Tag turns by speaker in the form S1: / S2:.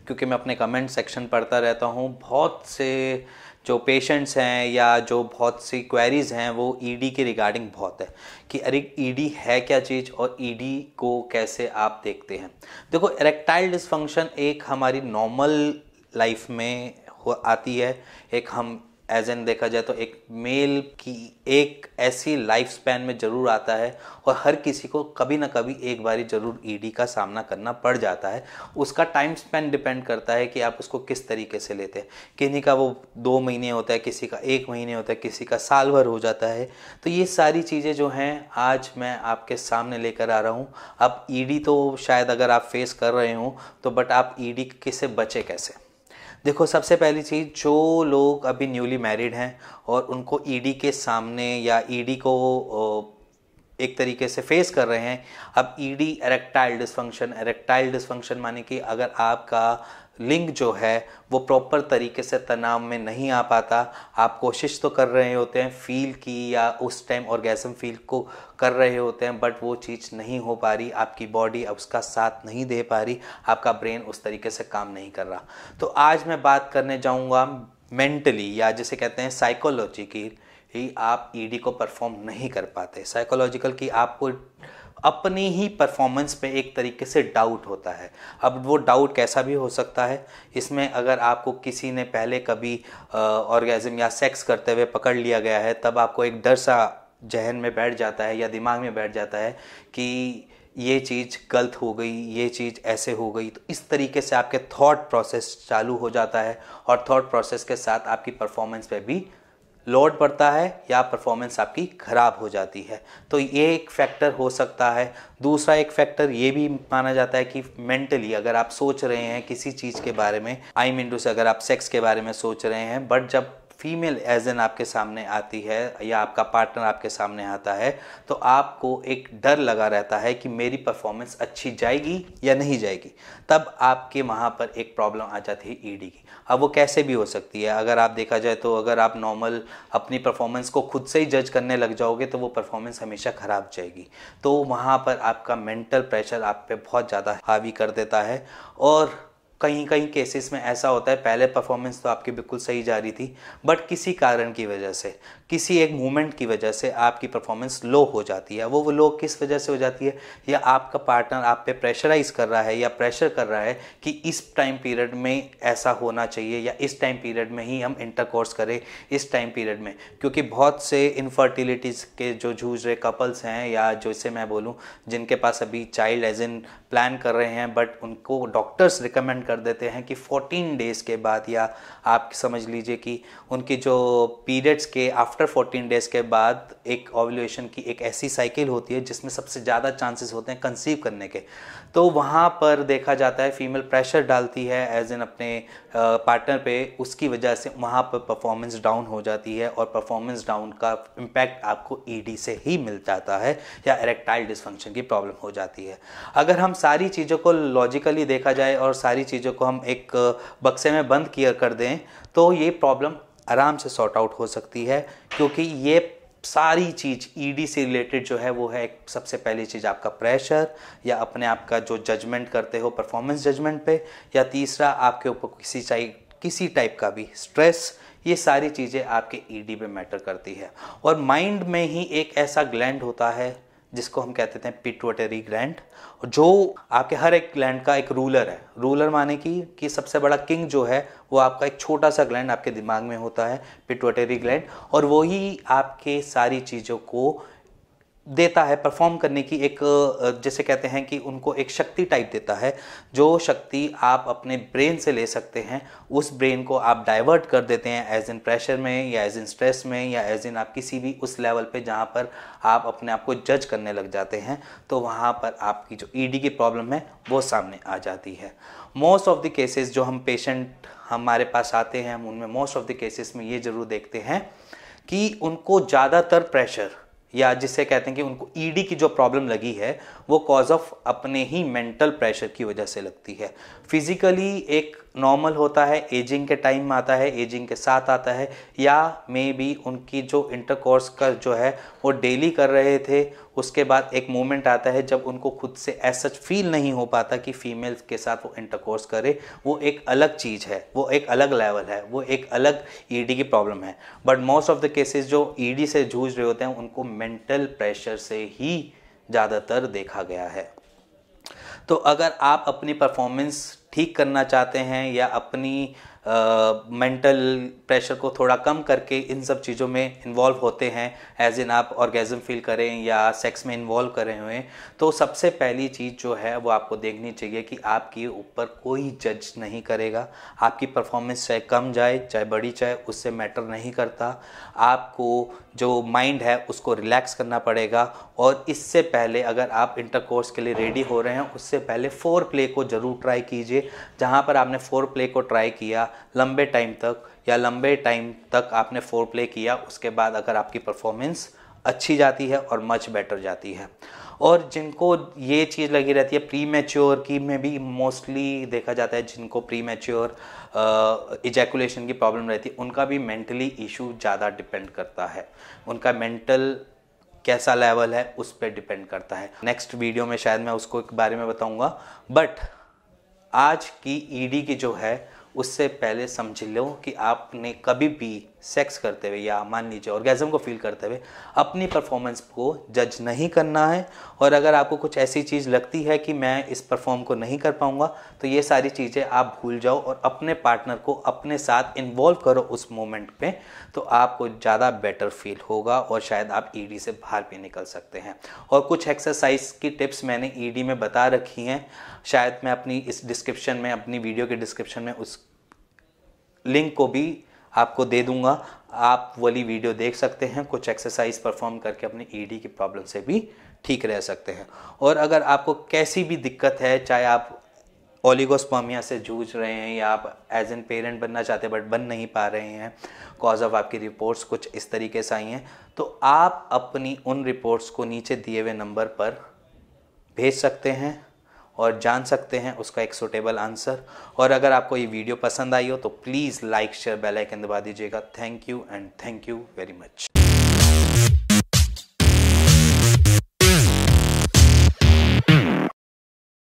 S1: क्योंकि मैं अपने कमेंट सेक्शन पढ़ता रहता हूँ। बहुत से जो पेशेंट्स हैं या जो बहुत सी क्वेरीज़ हैं वो ईडी के रिगार्डिंग बहुत है कि अरे ईडी है क्या चीज़ और ईडी को कैसे आप देखते हैं। देखो, इरेक्टाइल डिसफंक्शन एक हमारी नॉर्मल लाइफ में आती है। एक हम एज एन देखा जाए तो एक मेल की एक ऐसी लाइफ स्पैन में ज़रूर आता है और हर किसी को कभी ना कभी एक बारी ज़रूर ईडी का सामना करना पड़ जाता है। उसका टाइम स्पैन डिपेंड करता है कि आप उसको किस तरीके से लेते हैं। किन्हीं का वो 2 महीने होता है, किसी का 1 महीने होता है, किसी का साल भर हो जाता है। तो ये सारी चीज़ें जो हैं आज मैं आपके सामने लेकर आ रहा हूँ। अब ईडी तो शायद अगर आप फेस कर रहे हो तो बट आप ईडी से बचे कैसे। देखो, सबसे पहली चीज़, जो लोग अभी न्यूली मैरिड हैं और उनको ईडी के सामने या ईडी को एक तरीके से फेस कर रहे हैं। अब ईडी एरेक्टाइल डिसफंक्शन माने कि अगर आपका लिंग जो है वो प्रॉपर तरीके से तनाव में नहीं आ पाता। आप कोशिश तो कर रहे होते हैं फील की या उस टाइम ऑर्गेज़म फील को कर रहे होते हैं, बट वो चीज़ नहीं हो पा रही, आपकी बॉडी अब उसका साथ नहीं दे पा रही, आपका ब्रेन उस तरीके से काम नहीं कर रहा। तो आज मैं बात करने जाऊंगा मेंटली या जिसे कहते हैं साइकोलॉजी की ही आप ईडी को परफॉर्म नहीं कर पाते। साइकोलॉजिकल की आपको अपनी ही परफॉर्मेंस पे एक तरीके से डाउट होता है। अब वो डाउट कैसा भी हो सकता है, इसमें अगर आपको किसी ने पहले कभी ऑर्गेज़म या सेक्स करते हुए पकड़ लिया गया है, तब आपको एक डर सा जहन में बैठ जाता है या दिमाग में बैठ जाता है कि ये चीज़ गलत हो गई, ये चीज़ ऐसे हो गई। तो इस तरीके से आपके थॉट प्रोसेस चालू हो जाता है और थॉट प्रोसेस के साथ आपकी परफॉर्मेंस पे भी लोड पड़ता है या परफॉर्मेंस आपकी ख़राब हो जाती है। तो ये एक फैक्टर हो सकता है। दूसरा एक फैक्टर ये भी माना जाता है कि मेंटली अगर आप सोच रहे हैं किसी चीज़ के बारे में, आई मीन टू से अगर आप सेक्स के बारे में सोच रहे हैं, बट जब फीमेल एज एन आपके सामने आती है या आपका पार्टनर आपके सामने आता है तो आपको एक डर लगा रहता है कि मेरी परफॉर्मेंस अच्छी जाएगी या नहीं जाएगी। तब आपके वहाँ पर एक प्रॉब्लम आ जाती है ईडी की। अब वो कैसे भी हो सकती है, अगर आप देखा जाए तो अगर आप नॉर्मल अपनी परफॉर्मेंस को खुद से ही जज करने लग जाओगे तो वो परफॉर्मेंस हमेशा ख़राब जाएगी। तो वहाँ पर आपका मेंटल प्रेशर आप पे बहुत ज़्यादा हावी कर देता है। और कहीं कहीं केसेस में ऐसा होता है पहले परफॉर्मेंस तो आपकी बिल्कुल सही जा रही थी, बट किसी कारण की वजह से, किसी एक मूवमेंट की वजह से आपकी परफॉर्मेंस लो हो जाती है। वो लो किस वजह से हो जाती है, या आपका पार्टनर आप पे प्रेशराइज कर रहा है या प्रेशर कर रहा है कि इस टाइम पीरियड में ऐसा होना चाहिए या इस टाइम पीरियड में ही हम इंटरकोर्स करें, इस टाइम पीरियड में। क्योंकि बहुत से इनफर्टिलिटीज़ के जो जूझ रहे कपल्स हैं या जैसे मैं बोलूँ जिनके पास अभी चाइल्ड एज इन प्लान कर रहे हैं, बट उनको डॉक्टर्स रिकमेंड कर देते हैं कि 14 डेज़ के बाद, या आप समझ लीजिए कि उनकी जो पीरियड्स के आफ्टर 14 डेज़ के बाद एक ओव्यूलेशन की एक ऐसी साइकिल होती है जिसमें सबसे ज़्यादा चांसेस होते हैं कंसीव करने के। तो वहाँ पर देखा जाता है फीमेल प्रेशर डालती है एज इन अपने पार्टनर पे, उसकी वजह से वहाँ पर परफॉर्मेंस डाउन हो जाती है और परफॉर्मेंस डाउन का इम्पैक्ट आपको ईडी से ही मिल जाता है या इरेक्टाइल डिसफंक्शन की प्रॉब्लम हो जाती है। अगर हम सारी चीज़ों को लॉजिकली देखा जाए और सारी चीज़ों को हम एक बक्से में बंद किया कर दें तो ये प्रॉब्लम आराम से सॉर्ट आउट हो सकती है। क्योंकि ये सारी चीज़ ईडी से रिलेटेड जो है वो है एक सबसे पहली चीज़ आपका प्रेशर या अपने आप का जो जजमेंट करते हो परफॉर्मेंस जजमेंट पे, या तीसरा आपके ऊपर किसी टाइप का भी स्ट्रेस। ये सारी चीज़ें आपके ईडी पे मैटर करती है। और माइंड में ही एक ऐसा ग्लैंड होता है जिसको हम कहते हैं पिट्यूटरी ग्लैंड, जो आपके हर एक ग्लैंड का एक रूलर है। रूलर माने कि सबसे बड़ा किंग जो है वो आपका एक छोटा सा ग्लैंड आपके दिमाग में होता है, पिट्यूटरी ग्लैंड, और वो ही आपके सारी चीज़ों को देता है परफॉर्म करने की एक, जैसे कहते हैं कि उनको एक शक्ति टाइप देता है, जो शक्ति आप अपने ब्रेन से ले सकते हैं। उस ब्रेन को आप डाइवर्ट कर देते हैं एज इन प्रेशर में या एज इन स्ट्रेस में या एज इन आप किसी भी उस लेवल पे जहाँ पर आप अपने आप को जज करने लग जाते हैं। तो वहाँ पर आपकी जो ईडी की प्रॉब्लम है वो सामने आ जाती है। मोस्ट ऑफ द केसेस जो हम पेशेंट हमारे पास आते हैं, हम उनमें मोस्ट ऑफ द केसेस में ये ज़रूर देखते हैं कि उनको ज़्यादातर प्रेशर या जिसे कहते हैं कि उनको ईडी की जो प्रॉब्लम लगी है वो कॉज ऑफ अपने ही मेंटल प्रेशर की वजह से लगती है। फिजिकली एक नॉर्मल होता है, एजिंग के टाइम में आता है, एजिंग के साथ आता है, या मे बी उनकी जो इंटरकोर्स का जो है वो डेली कर रहे थे, उसके बाद एक मोमेंट आता है जब उनको खुद से एज सच फील नहीं हो पाता कि फीमेल्स के साथ वो इंटरकोर्स करे। वो एक अलग चीज़ है, वो एक अलग लेवल है, वो एक अलग ईडी की प्रॉब्लम है। But most of the cases जो ईडी से जूझ रहे होते हैं उनको मेंटल प्रेशर से ही ज़्यादातर देखा गया है। तो अगर आप अपनी परफॉर्मेंस ठीक करना चाहते हैं या अपनी मेंटल प्रेशर को थोड़ा कम करके इन सब चीज़ों में इन्वॉल्व होते हैं, एज इन आप ऑर्गेज़म फील करें या सेक्स में इन्वॉल्व करें हुए, तो सबसे पहली चीज़ जो है वो आपको देखनी चाहिए कि आपके ऊपर कोई जज नहीं करेगा। आपकी परफॉर्मेंस चाहे कम जाए चाहे बड़ी जाए, उससे मैटर नहीं करता। आपको जो माइंड है उसको रिलैक्स करना पड़ेगा। और इससे पहले अगर आप इंटरकोर्स के लिए रेडी हो रहे हैं, उससे पहले फोर प्ले को ज़रूर ट्राई कीजिए। जहाँ पर आपने फोर प्ले को ट्राई किया लंबे टाइम तक आपने फोर प्ले किया, उसके बाद अगर आपकी परफॉर्मेंस अच्छी जाती है और मच बेटर जाती है। और जिनको ये चीज़ लगी रहती है प्री मैच्योर की, में भी मोस्टली देखा जाता है जिनको प्री मैच्योर इजैकुलेशन की प्रॉब्लम रहती है, उनका भी मेंटली इशू ज़्यादा डिपेंड करता है। उनका मेंटल कैसा लेवल है उस पर डिपेंड करता है। नेक्स्ट वीडियो में शायद मैं उसको के बारे में बताऊंगा। बट आज की ईडी की जो है उससे पहले समझ लो कि आपने कभी भी सेक्स करते हुए या मान लीजिए ऑर्गेज़म को फील करते हुए अपनी परफॉर्मेंस को जज नहीं करना है। और अगर आपको कुछ ऐसी चीज़ लगती है कि मैं इस परफॉर्म को नहीं कर पाऊंगा, तो ये सारी चीज़ें आप भूल जाओ और अपने पार्टनर को अपने साथ इन्वॉल्व करो उस मोमेंट पे, तो आपको ज़्यादा बेटर फील होगा और शायद आप ईडी से बाहर भी निकल सकते हैं। और कुछ एक्सरसाइज की टिप्स मैंने ईडी में बता रखी हैं, शायद मैं अपनी इस डिस्क्रिप्शन में, अपनी वीडियो के डिस्क्रिप्शन में उस लिंक को भी आपको दे दूंगा। आप वाली वीडियो देख सकते हैं, कुछ एक्सरसाइज परफॉर्म करके अपनी ईडी की प्रॉब्लम से भी ठीक रह सकते हैं। और अगर आपको कैसी भी दिक्कत है, चाहे आप ओलिगोस्पर्मिया से जूझ रहे हैं या आप एज एन पेरेंट बनना चाहते हैं बट बन नहीं पा रहे हैं, कॉज ऑफ आपकी रिपोर्ट्स कुछ इस तरीके से आई हैं, तो आप अपनी उन रिपोर्ट्स को नीचे दिए हुए नंबर पर भेज सकते हैं और जान सकते हैं उसका एक सूटेबल आंसर। और अगर आपको ये वीडियो पसंद आई हो तो please like share bell icon दबा दीजिएगा। Thank you and thank you very much.